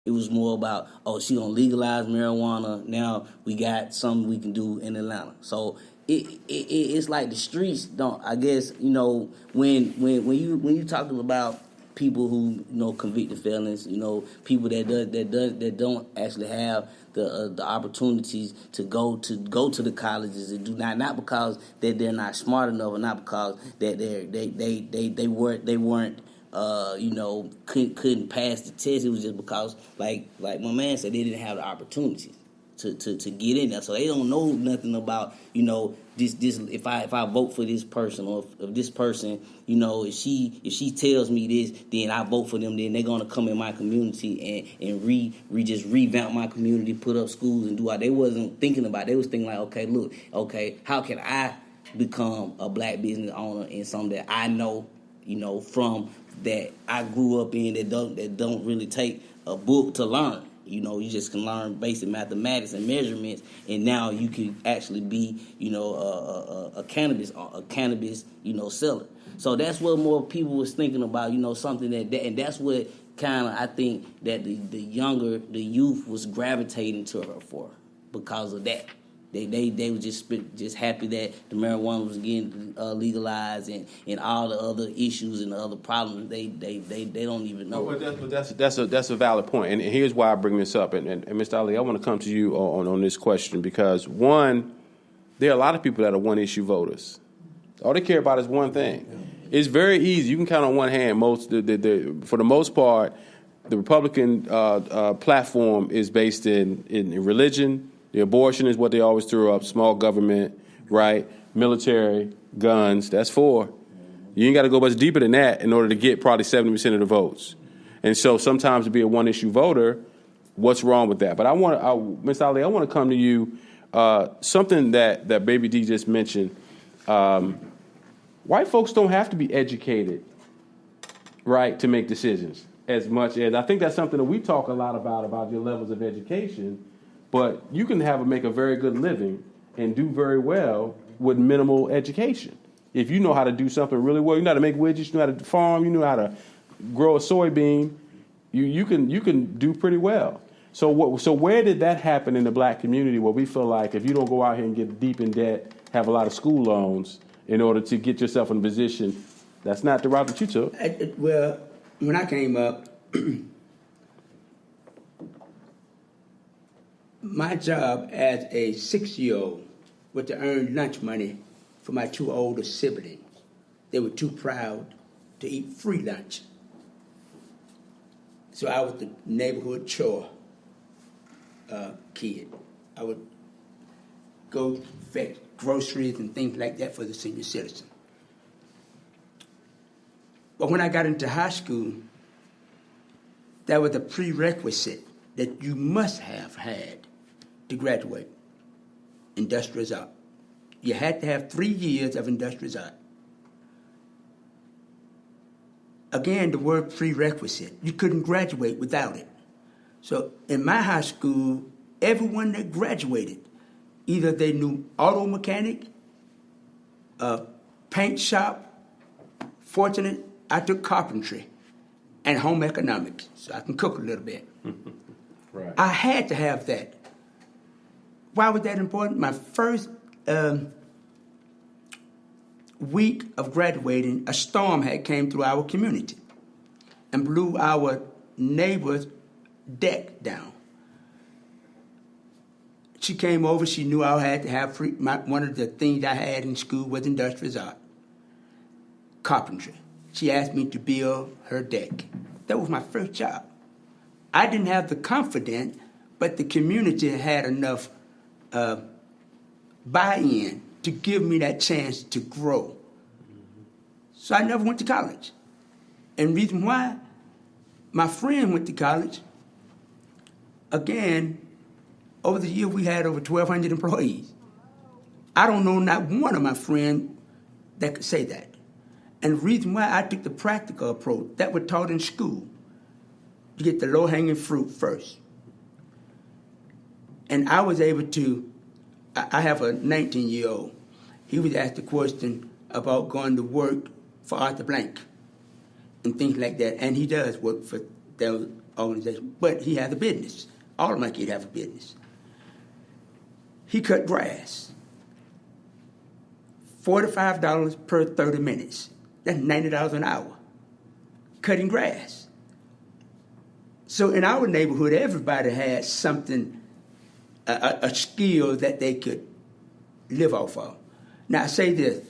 It was more about, oh, she gonna legalize marijuana. Now we got something we can do in Atlanta. So it's like the streets don't. I guess when you talking about people who convicted felons, people that don't actually have the opportunities to go to the colleges and do not because that they're not smart enough or not because that they weren't couldn't pass the test. It was just because like my man said, they didn't have the opportunities to get in there. So they don't know nothing about, this if I vote for this person, or if this person, if she tells me this, then I vote for them, then they're gonna come in my community and just revamp my community, put up schools and do all. They wasn't thinking about it. They was thinking like, how can I become a black business owner in something that I know, from that I grew up in that don't really take a book to learn. You just can learn basic mathematics and measurements, and now you can actually be, a cannabis seller. So that's what more people was thinking about, something and that's what kind of I think that the youth was gravitating to her for because of that. They were just happy that the marijuana was getting legalized and all the other issues and the other problems they don't even know. But that's a valid point, and here's why I bring this up. And Mr. Ali, I want to come to you on this question because one, there are a lot of people that are one issue voters. All they care about is one thing. Yeah. It's very easy. You can count on one hand. For the most part, the Republican platform is based in religion. The abortion is what they always threw up, small government, right? Military, guns, that's 4. You ain't got to go much deeper than that in order to get probably 70% of the votes. And so sometimes to be a one-issue voter, what's wrong with that? But Ms. Ali, I want to come to you. Something that Baby D just mentioned, white folks don't have to be educated, right, to make decisions as much as, I think that's something that we talk a lot about your levels of education. But you can make a very good living and do very well with minimal education. If you know how to do something really well, you know how to make widgets, you know how to farm, you know how to grow a soybean, you can do pretty well. So where did that happen in the black community where we feel like if you don't go out here and get deep in debt, have a lot of school loans in order to get yourself in a position, that's not the route that you took? Well, when I came up, my job as a 6-year-old was to earn lunch money for my 2 older siblings. They were too proud to eat free lunch. So I was the neighborhood chore kid. I would go fetch groceries and things like that for the senior citizen. But when I got into high school, that was a prerequisite that you must have had to graduate, industrial art. You had to have 3 years of industrial art. Again, the word prerequisite. You couldn't graduate without it. So in my high school, everyone that graduated, either they knew auto mechanic, paint shop. Fortunate, I took carpentry and home economics, so I can cook a little bit. Right. I had to have that. Why was that important? My first week of graduating, a storm had came through our community and blew our neighbor's deck down. She came over. She knew I had to have free. One of the things I had in school was industrial art, carpentry. She asked me to build her deck. That was my first job. I didn't have the confidence, but the community had enough buy-in to give me that chance to grow. So I never went to college. And the reason why, my friend went to college. Again, over the year we had over 1,200 employees. I don't know not one of my friends that could say that. And the reason why I took the practical approach, that was taught in school. You get the low-hanging fruit first. And I was able to, I have a 19-year-old. He was asked a question about going to work for Arthur Blank and things like that. And he does work for those organization, but he has a business. All of my kids have a business. He cut grass. $45 per 30 minutes. That's $90 an hour. Cutting grass. So in our neighborhood, everybody had something, a skill that they could live off of. Now I say this.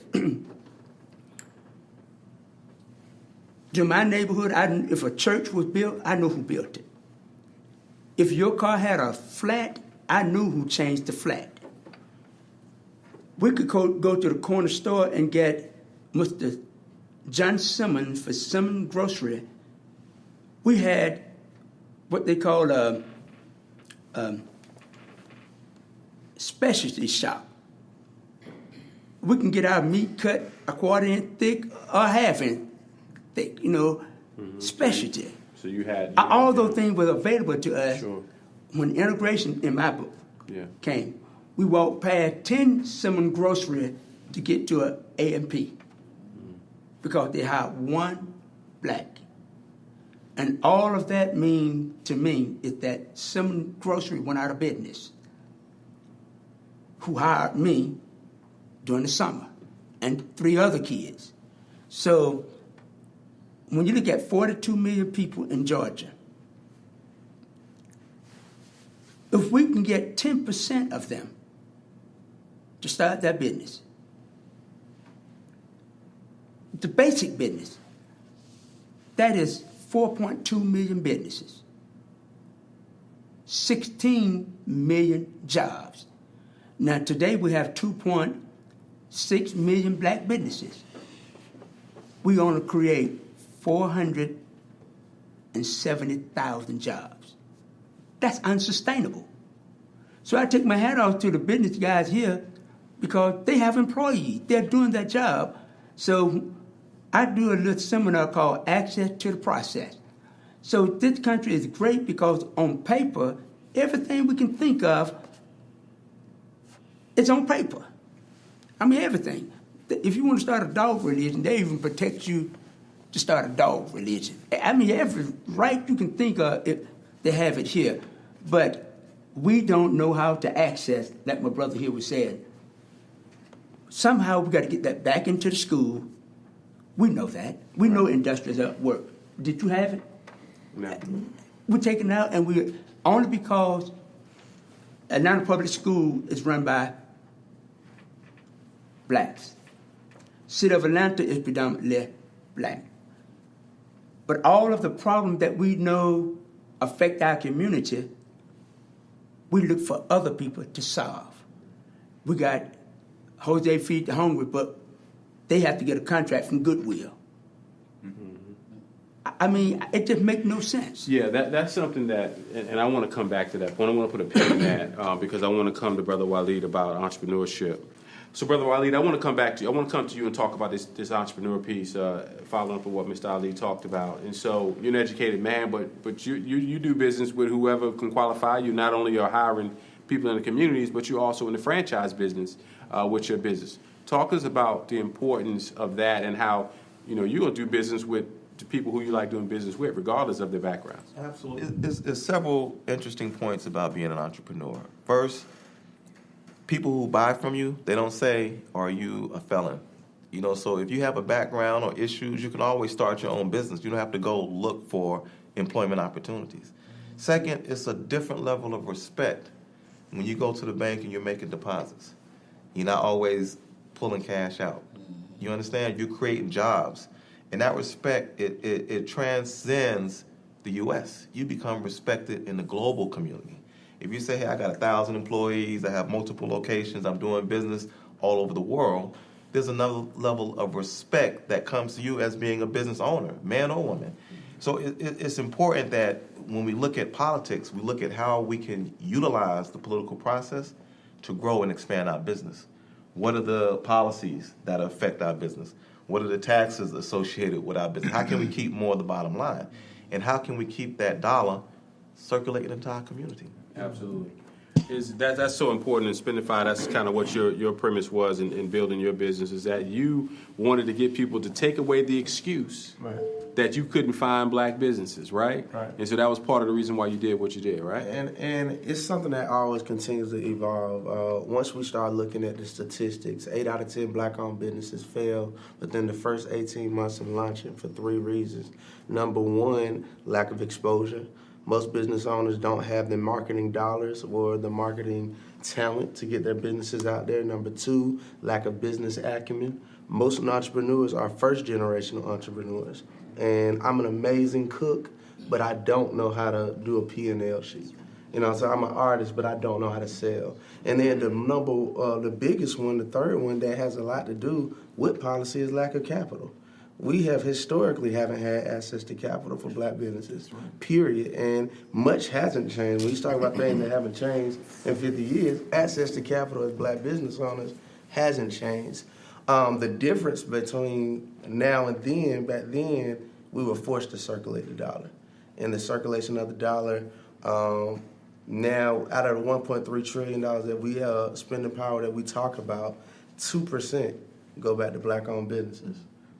To my neighborhood, if a church was built, I know who built it. If your car had a flat, I knew who changed the flat. We could go to the corner store and get Mr. John Simmons for Simmons Grocery. We had what they call a specialty shop. We can get our meat cut a quarter inch thick or half inch thick, specialty. So you had all those things were available to us. Sure. When integration in my book came. We walked past 10 Simmons Grocery to get to an A&P because they hired one black. And all of that mean to me is that Simmons Grocery went out of business, who hired me during the summer and 3 other kids. So when you look at 42 million people in Georgia, if we can get 10% of them to start that business, the basic business, that is 4.2 million businesses, 16 million jobs. Now today we have 2.6 million black businesses. We only create 470,000 jobs. That's unsustainable. So I take my hat off to the business guys here because they have employees. They're doing their job. So I do a little seminar called Access to the Process. So this country is great because on paper, everything we can think of is on paper. I mean, everything. If you want to start a dog religion, they even protect you to start a dog religion. I mean, every right you can think of, they have it here. But we don't know how to access, like my brother here was saying. Somehow we got to get that back into the school. We know that. We know industrial work. Did you have it? No. We're taking it out, and we only because Atlanta Public School is run by blacks. City of Atlanta is predominantly black. But all of the problems that we know affect our community, we look for other people to solve. We got Jose Feed the Hungry, but they have to get a contract from Goodwill. I mean, it just makes no sense. Yeah, that's something that, and I want to come back to that point. I want to put a pin in that because I want to come to Brother Waleed about entrepreneurship. So, Brother Waleed, I want to come back to you. I want to come to you and talk about this entrepreneur piece, following up on what Mr. Ali talked about. And so, you're an educated man, but you do business with whoever can qualify you. Not only are hiring people in the communities, but you're also in the franchise business with your business. Talk us about the importance of that and how you're going to do business with the people who you like doing business with, regardless of their backgrounds. Absolutely. There's several interesting points about being an entrepreneur. First, people who buy from you, they don't say, "Are you a felon?" So if you have a background or issues, you can always start your own business. You don't have to go look for employment opportunities. Second, it's a different level of respect when you go to the bank and you're making deposits. You're not always pulling cash out. You understand? You're creating jobs. In that respect, it transcends the U.S. You become respected in the global community. If you say, hey, I got 1,000 employees, I have multiple locations, I'm doing business all over the world, there's another level of respect that comes to you as being a business owner, man or woman. So it's important that when we look at politics, we look at how we can utilize the political process to grow and expand our business. What are the policies that affect our business? What are the taxes associated with our business? How can we keep more of the bottom line? And how can we keep that dollar circulating into our community? Absolutely. That's so important in Spendify. That's kind of what your premise was in building your business, is that you wanted to get people to take away the excuse that you couldn't find black businesses, right? Right. And so that was part of the reason why you did what you did, right? And it's something that always continues to evolve. Once we start looking at the statistics, 8 out of 10 black-owned businesses fail within the first 18 months of launching for 3 reasons. Number 1, lack of exposure. Most business owners don't have the marketing dollars or the marketing talent to get their businesses out there. Number 2, lack of business acumen. Most entrepreneurs are first-generation entrepreneurs. And I'm an amazing cook, but I don't know how to do a P&L sheet. So I'm an artist, but I don't know how to sell. And then the biggest one, the third one that has a lot to do with policy is lack of capital. We have historically haven't had access to capital for black businesses, period. And much hasn't changed. When you talk about things that haven't changed in 50 years, access to capital as black business owners hasn't changed. The difference between now and then, back then, we were forced to circulate the dollar. And the circulation of the dollar, now out of the $1.3 trillion that we have spending power that we talk about, 2% go back to black-owned businesses.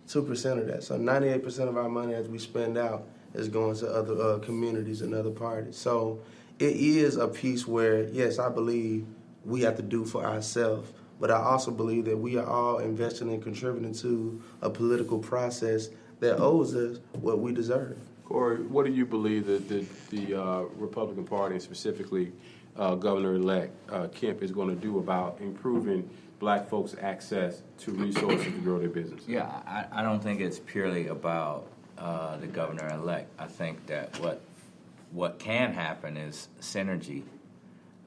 2% of that. So 98% of our money as we spend out is going to other communities and other parties. So it is a piece where, yes, I believe we have to do for ourselves, but I also believe that we are all investing and contributing to a political process that owes us what we deserve. Corey, what do you believe that the Republican Party, and specifically Governor-elect Kemp, is going to do about improving black folks' access to resources to grow their business? Yeah, I don't think it's purely about the governor-elect. I think that what can happen is synergy.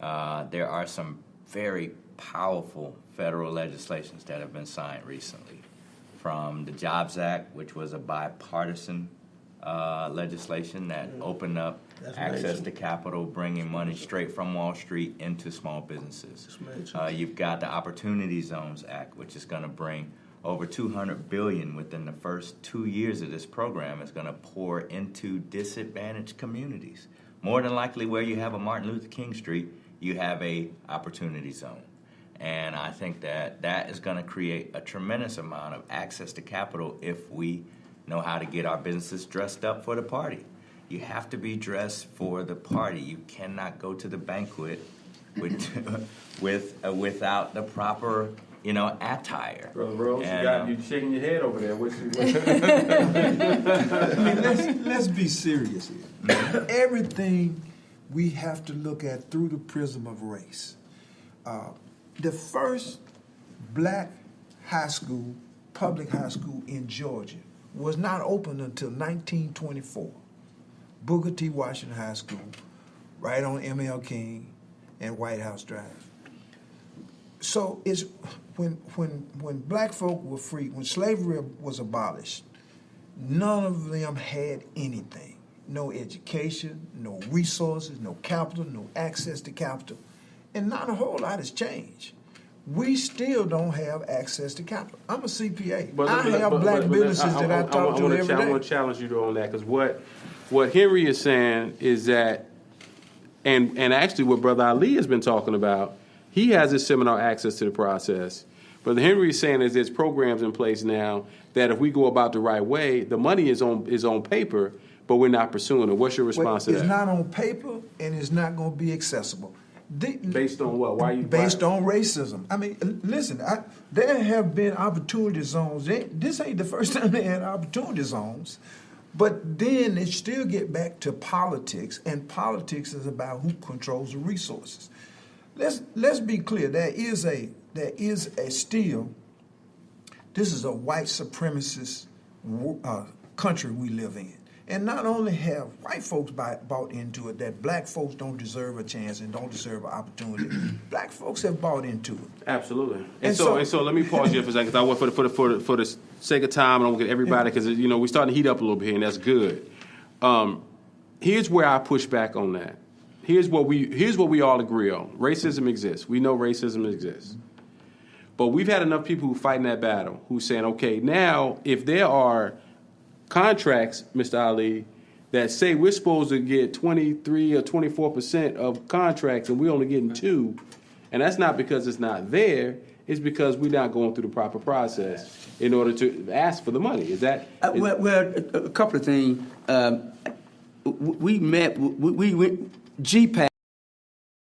There are some very powerful federal legislations that have been signed recently, from the Jobs Act, which was a bipartisan legislation that opened up access to capital, bringing money straight from Wall Street into small businesses. You've got the Opportunity Zones Act, which is going to bring over $200 billion within the first 2 years of this program. Is going to pour into disadvantaged communities. More than likely, where you have a Martin Luther King Street, you have a opportunity zone. And I think that is going to create a tremendous amount of access to capital if we know how to get our businesses dressed up for the party. You have to be dressed for the party. You cannot go to the banquet without the proper, attire. Brother Rose, you shaking your head over there. Let's be serious here. Everything we have to look at through the prism of race. The first black high school, public high school in Georgia, was not open until 1924. Booker T. Washington High School, right on M.L. King and White House Drive. So it's when black folk were free, when slavery was abolished, none of them had anything. No education, no resources, no capital, no access to capital. And not a whole lot has changed. We still don't have access to capital. I'm a CPA. I have black businesses that I talk to every day. I want to challenge you on that, because what Henry is saying is that, and actually what Brother Ali has been talking about, he has his seminar access to the process. But Henry is saying is there's programs in place now that if we go about the right way, the money is on paper, but we're not pursuing it. What's your response to that? It's not on paper, and it's not going to be accessible. Based on what? Based on racism. I mean, listen, there have been opportunity zones. This ain't the first time they had opportunity zones. But then they still get back to politics, and politics is about who controls the resources. Let's be clear. This is a white supremacist country we live in. And not only have white folks bought into it, that black folks don't deserve a chance and don't deserve an opportunity. Black folks have bought into it. Absolutely. And so let me pause here for a second, because I want for the sake of time, and I want to get everybody, because we're starting to heat up a little bit here, and that's good. Here's where I push back on that. Here's what we all agree on. Racism exists. We know racism exists. But we've had enough people who fighting that battle, who's saying, okay, now if there are contracts, Mr. Ali, that say we're supposed to get 23 or 24% of contracts and we're only getting 2%. And that's not because it's not there. It's because we're not going through the proper process in order to ask for the money. Is that? Well, a couple of things. We met. We went. JEEPAC